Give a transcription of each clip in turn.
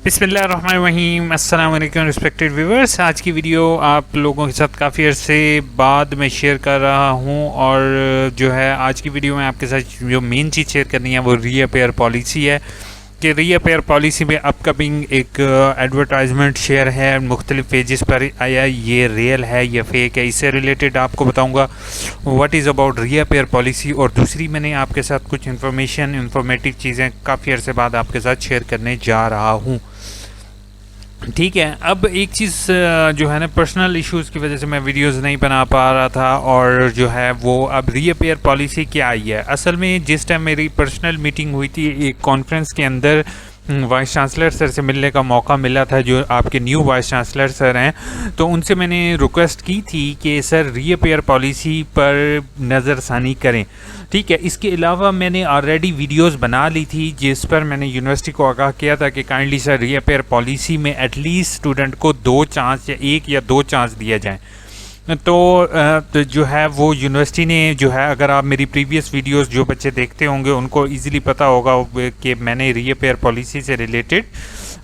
बिस्मिल्लाहिर्रहमानिर्रहीम। अस्सलाम वालेकुम रिस्पेक्टेड व्यूअर्स। आज की वीडियो आप लोगों के साथ काफ़ी अर्से बाद में शेयर कर रहा हूं और जो है आज की वीडियो में आपके साथ जो मेन चीज़ शेयर करनी है वो रीअपेयर पॉलिसी है कि रीअपेयर पॉलिसी में अपकमिंग एक एडवर्टाइजमेंट शेयर है मुख्तलिफ पेजेस पर आया। ये रियल है या फेक है, इससे रिलेटेड आपको बताऊंगा what is about reappear policy. और दूसरी मैंने आपके साथ कुछ इंफॉर्मेटिव चीज़ें काफ़ी अर्से बाद आपके साथ शेयर करने जा रहा हूँ। ठीक है, अब एक चीज़ जो है ना, पर्सनल इश्यूज़ की वजह से मैं वीडियोस नहीं बना पा रहा था और जो है वो अब रीअपेयर पॉलिसी क्या आई है। असल में जिस टाइम मेरी पर्सनल मीटिंग हुई थी एक कॉन्फ्रेंस के अंदर, वाइस चांसलर सर से मिलने का मौका मिला था जो आपके न्यू वाइस चांसलर सर हैं, तो उनसे मैंने रिक्वेस्ट की थी कि सर रीअपेयर पॉलिसी पर नज़रसानी करें। ठीक है, इसके अलावा मैंने ऑलरेडी वीडियोस बना ली थी जिस पर मैंने यूनिवर्सिटी को आगाह किया था कि काइंडली सर रीअपेयर पॉलिसी में एटलीस्ट स्टूडेंट को 2 चांस या 1 या 2 चांस दिया जाए। तो जो है वो यूनिवर्सिटी ने जो है, अगर आप मेरी प्रीवियस वीडियोस जो बच्चे देखते होंगे उनको इजीली पता होगा कि मैंने रीअपेयर पॉलिसी से रिलेटेड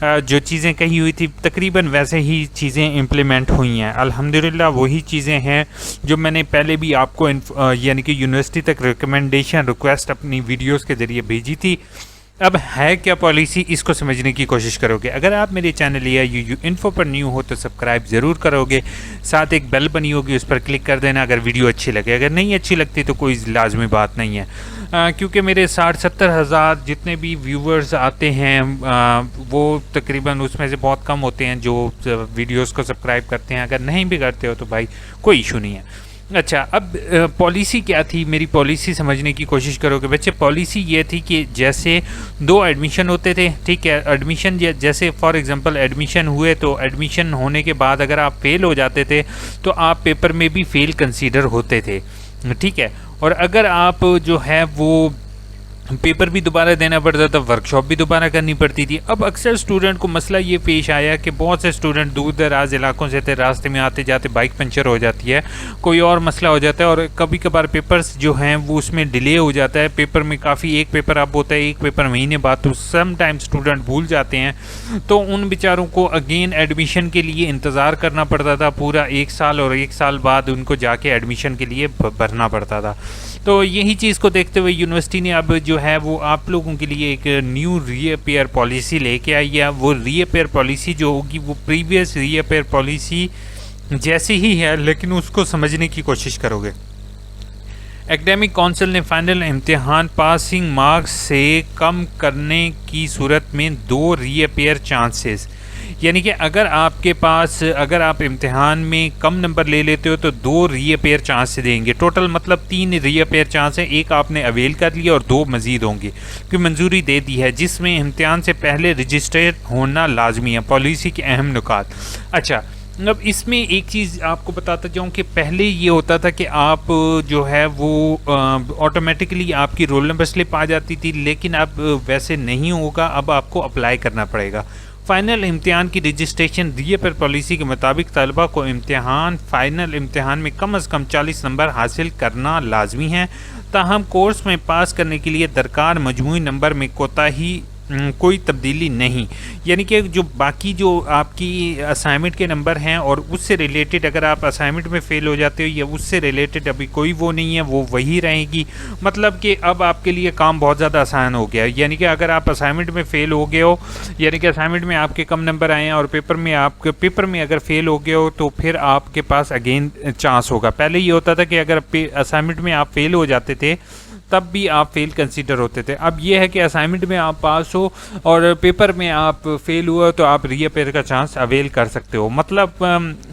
जो चीज़ें कही हुई थी तकरीबन वैसे ही चीज़ें इम्प्लीमेंट हुई हैं। अल्हम्दुलिल्लाह वही चीज़ें हैं जो मैंने पहले भी आपको यानी कि यूनिवर्सिटी तक रिकमेंडेशन रिक्वेस्ट अपनी वीडियोस के ज़रिए भेजी थी। अब है क्या पॉलिसी, इसको समझने की कोशिश करोगे। अगर आप मेरे चैनल या यू इन्फो पर न्यू हो तो सब्सक्राइब ज़रूर करोगे, साथ एक बेल बनी होगी उस पर क्लिक कर देना अगर वीडियो अच्छी लगे। अगर नहीं अच्छी लगती तो कोई लाजमी बात नहीं है, क्योंकि मेरे 60-70 हज़ार जितने भी व्यूवर्स आते हैं वो तकरीबन उसमें से बहुत कम होते हैं जो वीडियोस को सब्सक्राइब करते हैं। अगर नहीं भी करते हो तो भाई कोई इशू नहीं है। अच्छा, अब पॉलिसी क्या थी, मेरी पॉलिसी समझने की कोशिश करोगे बच्चे। पॉलिसी ये थी कि जैसे 2 एडमिशन होते थे, ठीक है, एडमिशन जैसे फॉर एग्जांपल एडमिशन हुए तो एडमिशन होने के बाद अगर आप फेल हो जाते थे तो आप पेपर में भी फेल कंसीडर होते थे। ठीक है, और अगर आप जो है वो पेपर भी दोबारा देना पड़ता था, वर्कशॉप भी दोबारा करनी पड़ती थी। अब अक्सर स्टूडेंट को मसला ये पेश आया कि बहुत से स्टूडेंट दूर दराज इलाकों से थे, रास्ते में आते जाते बाइक पंचर हो जाती है, कोई और मसला हो जाता है और कभी कभार पेपर्स जो हैं वो उसमें डिले हो जाता है। पेपर में काफ़ी एक पेपर अब होता है, एक पेपर महीने बाद, तो सम टाइम स्टूडेंट भूल जाते हैं, तो उन बेचारों को अगेन एडमिशन के लिए इंतज़ार करना पड़ता था पूरा 1 साल, और 1 साल बाद उनको जाके एडमिशन के लिए भरना पड़ता था। तो यही चीज़ को देखते हुए यूनिवर्सिटी ने अब जो है वो आप लोगों के लिए एक न्यू रीअपेयर पॉलिसी लेके आई है। वो रीअपेयर पॉलिसी जो होगी वो प्रीवियस रीअपेयर पॉलिसी जैसी ही है, लेकिन उसको समझने की कोशिश करोगे। एकेडमिक काउंसिल ने फाइनल इम्तिहान पासिंग मार्क्स से कम करने की सूरत में 2 रीअपेयर चांसेस, यानी कि अगर आप इम्तिहान में कम नंबर ले लेते हो तो 2 रीअपेयर चांस देंगे। टोटल मतलब 3 रीअपेयर चांस है, एक आपने अवेल कर लिया और 2 मजीद होंगे कि मंजूरी दे दी है, जिसमें इम्तिहान से पहले रजिस्टर होना लाजमी है। पॉलिसी के अहम नुकात। अच्छा, अब इसमें एक चीज़ आपको बताता जाऊँ कि पहले ये होता था कि आप जो है वो ऑटोमेटिकली आपकी रोल नंबर स्लिप आ जाती थी, लेकिन अब वैसे नहीं होगा, अब आपको अप्लाई करना पड़ेगा। फ़ाइनल इम्तिहान की रजिस्ट्रेशन रीअपेयर पॉलिसी के मुताबिक तलबा को फ़ाइनल इम्तिहान में कम से कम 40 नंबर हासिल करना लाजमी है। ताहम कोर्स में पास करने के लिए दरकार मजमूई नंबर में कोई तब्दीली नहीं, यानी कि जो बाकी जो आपकी असाइनमेंट के नंबर हैं और उससे रिलेटेड अगर आप असाइनमेंट में फ़ेल हो जाते हो या उससे रिलेटेड अभी कोई वो नहीं है, वो वही रहेगी। मतलब कि अब आपके लिए काम बहुत ज़्यादा आसान हो गया, यानी कि अगर आप असाइनमेंट में फ़ेल हो गए हो, यानी कि असाइनमेंट में आपके कम नंबर आए हैं और पेपर में अगर फ़ेल हो गए हो तो फिर आपके पास अगेन चांस होगा। पहले ये होता था कि अगर असाइनमेंट में आप फ़ेल हो जाते थे तब भी आप फेल कंसीडर होते थे। अब ये है कि असाइनमेंट में आप पास हो और पेपर में आप फेल हुआ तो आप रीअपेयर का चांस अवेल कर सकते हो। मतलब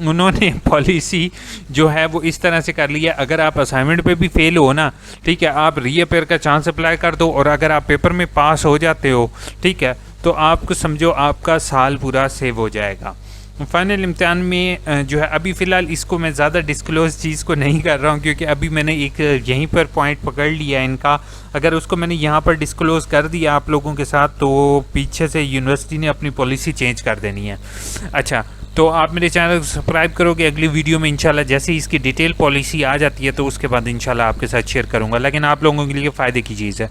उन्होंने पॉलिसी जो है वो इस तरह से कर लिया, अगर आप असाइनमेंट पे भी फेल हो ना, ठीक है, आप रीअपेयर का चांस अप्लाई कर दो, और अगर आप पेपर में पास हो जाते हो, ठीक है, तो आपको समझो आपका साल पूरा सेव हो जाएगा। फाइनल इम्तिहान में जो है अभी फ़िलहाल इसको मैं ज़्यादा डिस्क्लोज़ चीज़ को नहीं कर रहा हूँ, क्योंकि अभी मैंने एक यहीं पर पॉइंट पकड़ लिया है इनका। अगर उसको मैंने यहाँ पर डिस्क्लोज़ कर दिया आप लोगों के साथ तो पीछे से यूनिवर्सिटी ने अपनी पॉलिसी चेंज कर देनी है। अच्छा, तो आप मेरे चैनल को सब्सक्राइब करोगे, अगली वीडियो में इंशाल्लाह जैसे ही इसकी डिटेल पॉलिसी आ जाती है तो उसके बाद इंशाल्लाह आपके साथ शेयर करूँगा, लेकिन आप लोगों के लिए फ़ायदे की चीज़ है।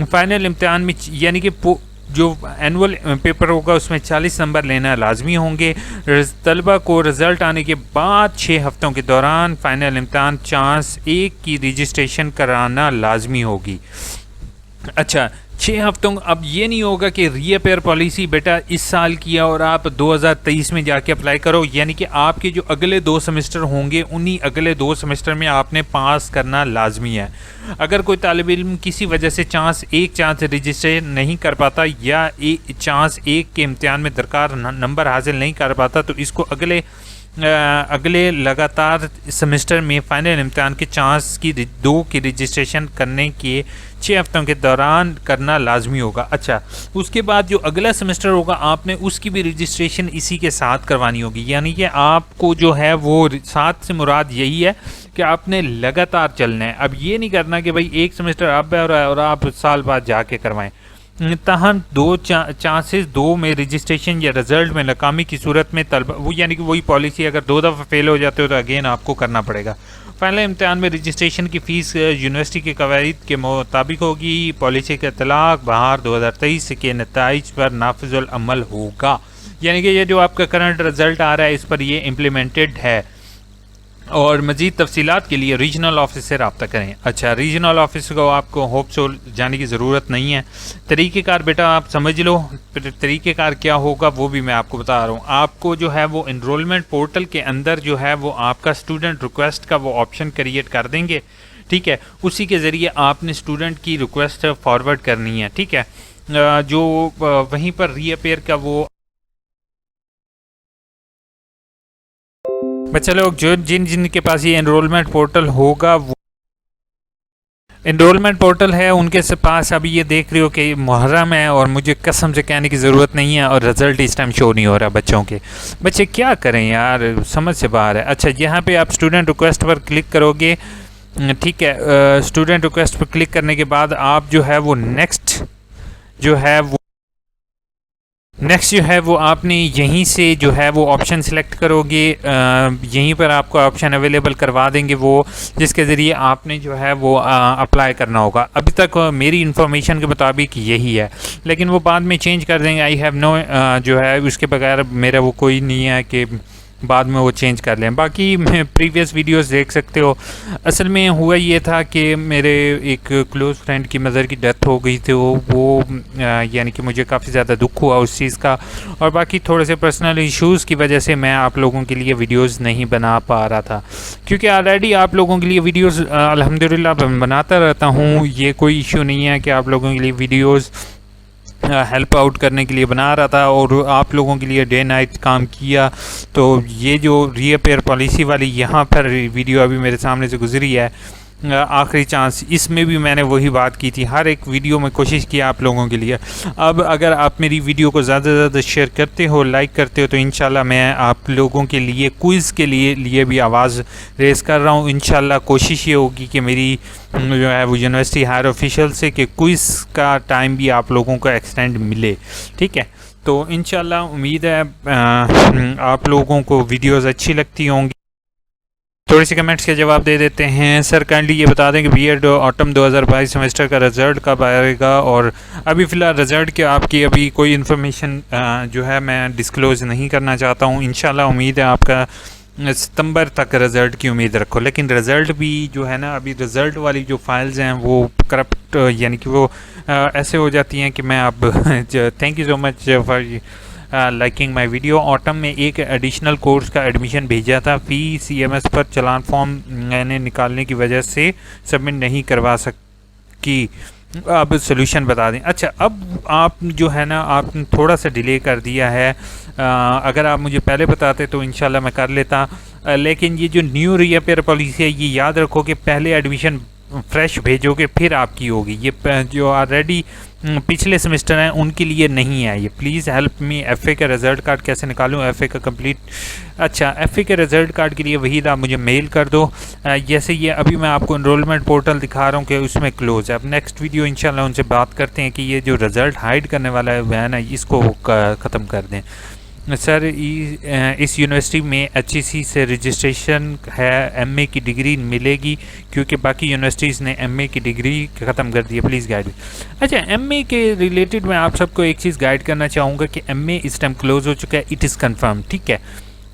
फाइनल इम्तिहान में यानी कि जो एनुअल पेपर होगा उसमें 40 नंबर लेना लाजमी होंगे। तलबा को रिज़ल्ट आने के बाद 6 हफ्तों के दौरान फ़ाइनल इम्तहान चांस 1 की रजिस्ट्रेशन कराना लाजमी होगी। अच्छा, 6 हफ्तों, अब ये नहीं होगा कि रीअपेयर पॉलिसी बेटा इस साल किया और आप 2023 में जाके अप्लाई करो, यानी कि आपके जो अगले 2 सेमेस्टर होंगे उन्हीं अगले 2 सेमेस्टर में आपने पास करना लाजमी है। अगर कोई तालिब इल्म किसी वजह से एक चांस रजिस्टर नहीं कर पाता या चांस 1 के इम्तिहान में दरकार नंबर हासिल नहीं कर पाता तो इसको अगले लगातार सेमेस्टर में फ़ाइनल इम्तिहान के चांस की 2 की रजिस्ट्रेशन करने के 6 हफ्तों के दौरान करना लाजमी होगा। अच्छा, उसके बाद जो अगला सेमेस्टर होगा आपने उसकी भी रजिस्ट्रेशन इसी के साथ करवानी होगी, यानी कि आपको जो है वो साथ से मुराद यही है कि आपने लगातार चलना है। अब ये नहीं करना कि भाई एक सेमेस्टर अब है और आप साल बाद जाके करवाएं। तहम 2 चांसेस 2 में रजिस्ट्रेशन या रिजल्ट में नाकामी की सूरत में तलबा, वो यानी कि वही पॉलिसी, अगर 2 दफ़ा फेल हो जाते हो तो अगेन आपको करना पड़ेगा। फाइनल इम्तिहान में रजिस्ट्रेशन की फ़ीस यूनिवर्सिटी के कवायद के मुताबिक होगी। पॉलिसी का इतलाक़ बहार 2023 के नताइज पर नाफिजुल अमल होगा, यानी कि ये जो आपका करंट रिजल्ट आ रहा है इस पर ये इम्प्लीमेंटेड है। और मज़ीद तफसीलात के लिए रीजनल ऑफिस से रब्ता करें। अच्छा, रीजनल ऑफिस को आपको होप सो जाने की ज़रूरत नहीं है। तरीक़ेकार बेटा आप समझ लो, तरीक़ेकार क्या होगा वो भी मैं आपको बता रहा हूँ। आपको जो है वो इनरोलमेंट पोर्टल के अंदर जो है वो आपका स्टूडेंट रिक्वेस्ट का वो ऑप्शन क्रिएट कर देंगे, ठीक है। उसी के ज़रिए आपने स्टूडेंट की रिक्वेस्ट फॉरवर्ड करनी है, ठीक है। जो वहीं पर रीअपेयर का वो बच्चा लोग जो जिन के पास ये एनरोलमेंट पोर्टल होगा, वो एनरोलमेंट पोर्टल है उनके पास अभी ये देख रहे हो कि मुहर्रम है और मुझे कसम से कहने की ज़रूरत नहीं है और रिज़ल्ट इस टाइम शो नहीं हो रहा बच्चों के। बच्चे क्या करें यार, समझ से बाहर है। अच्छा, यहाँ पे आप स्टूडेंट रिक्वेस्ट पर क्लिक करोगे, ठीक है। स्टूडेंट रिक्वेस्ट पर क्लिक करने के बाद आप जो है वो नेक्स्ट जो है वो आपने यहीं से जो है वो ऑप्शन सेलेक्ट करोगे। यहीं पर आपको ऑप्शन अवेलेबल करवा देंगे वो, जिसके ज़रिए आपने जो है वो अप्लाई करना होगा। अभी तक मेरी इन्फॉर्मेशन के मुताबिक यही है, लेकिन वो बाद में चेंज कर देंगे। आई हैव नो जो है उसके बगैर मेरा वो कोई नहीं है कि बाद में वो चेंज कर लें। बाकी प्रीवियस वीडियोस देख सकते हो। असल में हुआ ये था कि मेरे एक क्लोज़ फ्रेंड की मदर की डेथ हो गई थी, वो यानी कि मुझे काफ़ी ज़्यादा दुख हुआ उस चीज़ का, और बाकी थोड़े से पर्सनल इश्यूज़ की वजह से मैं आप लोगों के लिए वीडियोस नहीं बना पा रहा था, क्योंकि ऑलरेडी आप लोगों के लिए वीडियोस अल्हम्दुलिल्लाह बनाता रहता हूँ। ये कोई इशू नहीं है कि आप लोगों के लिए वीडियोज़ हेल्प आउट करने के लिए बना रहा था और आप लोगों के लिए डे नाइट काम किया। तो ये जो रीअपेयर पॉलिसी वाली यहाँ पर वीडियो अभी मेरे सामने से गुजरी है, आखिरी चांस, इसमें भी मैंने वही बात की थी। हर एक वीडियो में कोशिश की आप लोगों के लिए। अब अगर आप मेरी वीडियो को ज़्यादा से ज़्यादा शेयर करते हो, लाइक करते हो, तो इंशाल्लाह मैं आप लोगों के लिए क्विज़ के लिए भी आवाज़ रेस कर रहा हूँ। इंशाल्लाह कोशिश ये होगी कि मेरी जो है वो यूनिवर्सिटी हायर ऑफिशियल से कि क्विज़ का टाइम भी आप लोगों को एक्सटेंड मिले, ठीक है। तो इंशाल्लाह उम्मीद है आप लोगों को वीडियोज़ अच्छी लगती होंगी। थोड़ी सी कमेंट्स के जवाब दे देते हैं। सर काइंडली ये बता दें कि बीएड ऑटम 2022 सेमेस्टर का रिज़ल्ट कब आएगा, और अभी फ़िलहाल रिज़ल्ट के आपकी अभी कोई इन्फॉर्मेशन जो है मैं डिस्क्लोज़ नहीं करना चाहता हूँ। इंशाल्लाह उम्मीद है आपका सितंबर तक रिज़ल्ट की उम्मीद रखो। लेकिन रिज़ल्ट भी जो है ना, अभी रिज़ल्ट वाली जो फाइल्स हैं वो करप्ट, यानी कि वो ऐसे हो जाती हैं कि मैं अब thank you so much for liking my video. Autumn में एक एडिशनल कोर्स का एडमिशन भेजा था, फ़ी CMS पर चालान फॉर्म मैंने निकालने की वजह से सबमिट नहीं करवा सकी, अब सोल्यूशन बता दें। अच्छा, अब आप जो है ना आपने थोड़ा सा डिले कर दिया है। अगर आप मुझे पहले बताते तो इंशाल्लाह मैं कर लेता, लेकिन ये जो न्यू रीअपेयर पॉलिसी है ये याद रखो कि पहले एडमिशन फ्रेश भेजोगे फिर आपकी होगी। ये जो ऑलरेडी पिछले सेमेस्टर हैं उनके लिए नहीं है ये। प्लीज़ हेल्प मी, FA का रिज़ल्ट कार्ड कैसे निकालूं, FA का कंप्लीट। अच्छा, FA के रिज़ल्ट कार्ड के लिए वही आप मुझे मेल कर दो। जैसे ये अभी मैं आपको इनरोलमेंट पोर्टल दिखा रहा हूँ कि उसमें क्लोज़ है। अब नेक्स्ट वीडियो इंशाल्लाह उनसे बात करते हैं कि ये जो रिज़ल्ट हाइड करने वाला है ना, इसको ख़त्म कर दें। सर इस यूनिवर्सिटी में HEC से रजिस्ट्रेशन है, एमए की डिग्री मिलेगी क्योंकि बाकी यूनिवर्सिटीज़ ने एमए की डिग्री ख़त्म कर दी है, प्लीज़ गाइड। अच्छा, एमए के रिलेटेड मैं आप सबको एक चीज़ गाइड करना चाहूँगा कि एमए इस टाइम क्लोज हो चुका है, इट इज़ कन्फर्म, ठीक है।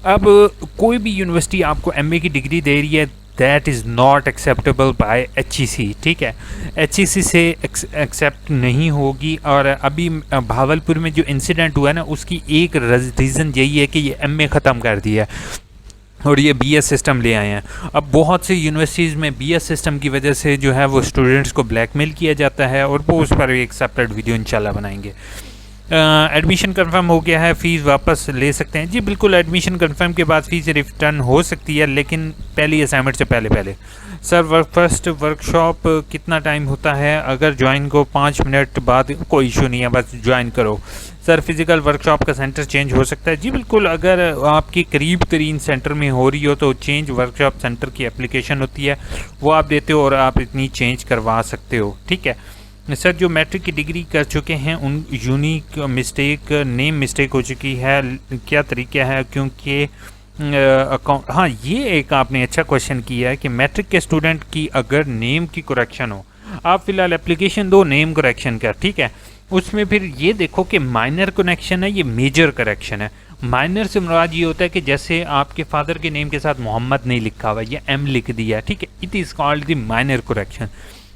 अब कोई भी यूनिवर्सिटी आपको एमए की डिग्री दे रही है, that is not acceptable bye HEC, ठीक है। HEC से एक्सेप्ट नहीं होगी। और अभी भावलपुर में जो इंसिडेंट हुआ है ना, उसकी एक रीज़न यही है कि ये एमए ख़त्म कर दिया है और ये BS सिस्टम ले आए हैं। अब बहुत सी यूनिवर्सिटीज़ में BS सिस्टम की वजह से जो है वो स्टूडेंट्स को ब्लैकमेल किया जाता है, और वो उस पर एक सेपरेट वीडियो इंशाल्लाह बनाएंगे। एडमिशन कंफर्म हो गया है, फ़ीस वापस ले सकते हैं। जी बिल्कुल, एडमिशन कंफर्म के बाद फ़ीस रिटर्न हो सकती है, लेकिन पहली असाइनमेंट से पहले। सर फर्स्ट वर्कशॉप कितना टाइम होता है? अगर ज्वाइन को 5 मिनट बाद कोई इशू नहीं है, बस ज्वाइन करो। सर फिज़िकल वर्कशॉप का सेंटर चेंज हो सकता है? जी बिल्कुल, अगर आपकी करीब तरीन सेंटर में हो रही हो तो चेंज वर्कशॉप सेंटर की एप्लीकेशन होती है, वो आप देते हो और आप इतनी चेंज करवा सकते हो, ठीक है। सर जो मैट्रिक की डिग्री कर चुके हैं उन यूनिक मिस्टेक नेम मिस्टेक हो चुकी है, क्या तरीका है? क्योंकि अकाउंट, हाँ ये एक आपने अच्छा क्वेश्चन किया है कि मैट्रिक के स्टूडेंट की अगर नेम की करेक्शन हो, आप फिलहाल एप्लीकेशन दो नेम करेक्शन का, ठीक है। उसमें फिर ये देखो कि माइनर करेक्शन है, ये मेजर करेक्शन है। माइनर से मुराद ये होता है कि जैसे आपके फादर के नेम के साथ मोहम्मद नहीं लिखा हुआ, या M लिख दिया, ठीक है, it is called the minor correction.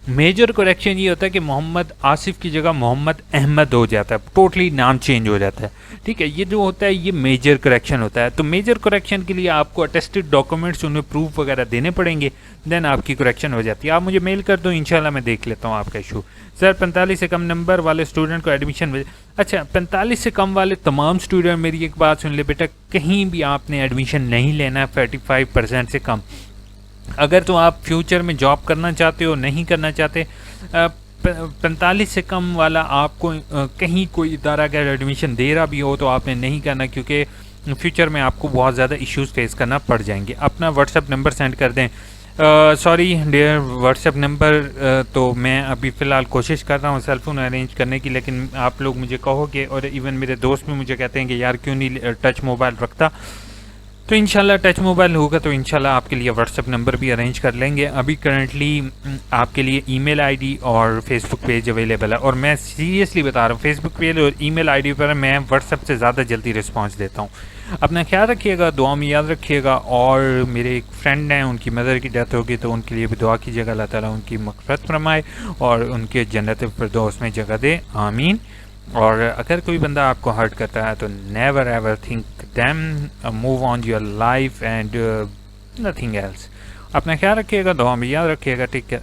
Major correction ये होता है कि मोहम्मद आसिफ की जगह मोहम्मद अहमद हो जाता है, टोटली नाम चेंज हो जाता है, ठीक है। ये जो होता है ये मेजर करेक्शन होता है। तो मेजर करेक्शन के लिए आपको अटेस्टेड डॉक्यूमेंट्स, उन्हें प्रूफ वगैरह देने पड़ेंगे, देन आपकी करेक्शन हो जाती है। आप मुझे मेल कर दो, इंशाल्लाह मैं देख लेता हूँ आपका इशू। सर 45 से कम नंबर वाले स्टूडेंट को एडमिशन अच्छा 45 से कम वाले तमाम स्टूडेंट, मेरी एक बात सुन ले बेटा, कहीं भी आपने एडमिशन नहीं लेना है 45% से कम। अगर तो आप फ्यूचर में जॉब करना चाहते हो, नहीं करना चाहते, 45 से कम वाला आपको कहीं कोई इदारा अगर एडमिशन दे रहा भी हो तो आपने नहीं करना, क्योंकि फ्यूचर में आपको बहुत ज़्यादा इश्यूज फेस करना पड़ जाएंगे। अपना व्हाट्सएप नंबर सेंड कर दें। सॉरी डियर, व्हाट्सएप नंबर तो मैं अभी फ़िलहाल कोशिश कर रहा हूँ सेल फ़ोन अरेंज करने की, लेकिन आप लोग मुझे कहोगे, और इवन मेरे दोस्त भी मुझे कहते हैं कि यार क्यों नहीं टच मोबाइल रखता, तो इंशाल्लाह टच मोबाइल होगा तो इंशाल्लाह आपके लिए व्हाट्सएप नंबर भी अरेंज कर लेंगे। अभी करंटली आपके लिए ईमेल आईडी और फेसबुक पेज अवेलेबल है, और मैं सीरियसली बता रहा हूँ, फेसबुक पेज और ईमेल आईडी पर मैं व्हाट्सएप से ज़्यादा जल्दी रिस्पांस देता हूँ। अपना ख्याल रखिएगा, दुआ में याद रखिएगा। और मेरे एक फ्रेंड हैं, उनकी मदर की डेथ होगी तो उनके लिए भी दुआ कीजिएगा, अल्लाह ताला उनकी मग़फ़िरत फरमाए और उनके जन्नत फिरदौस में जगह दे, आमीन। और अगर कोई बंदा आपको हर्ट करता है तो never ever think them, move on your life and nothing else. अपना ख्याल रखिएगा, दुआ में याद रखिएगा, ठीक है।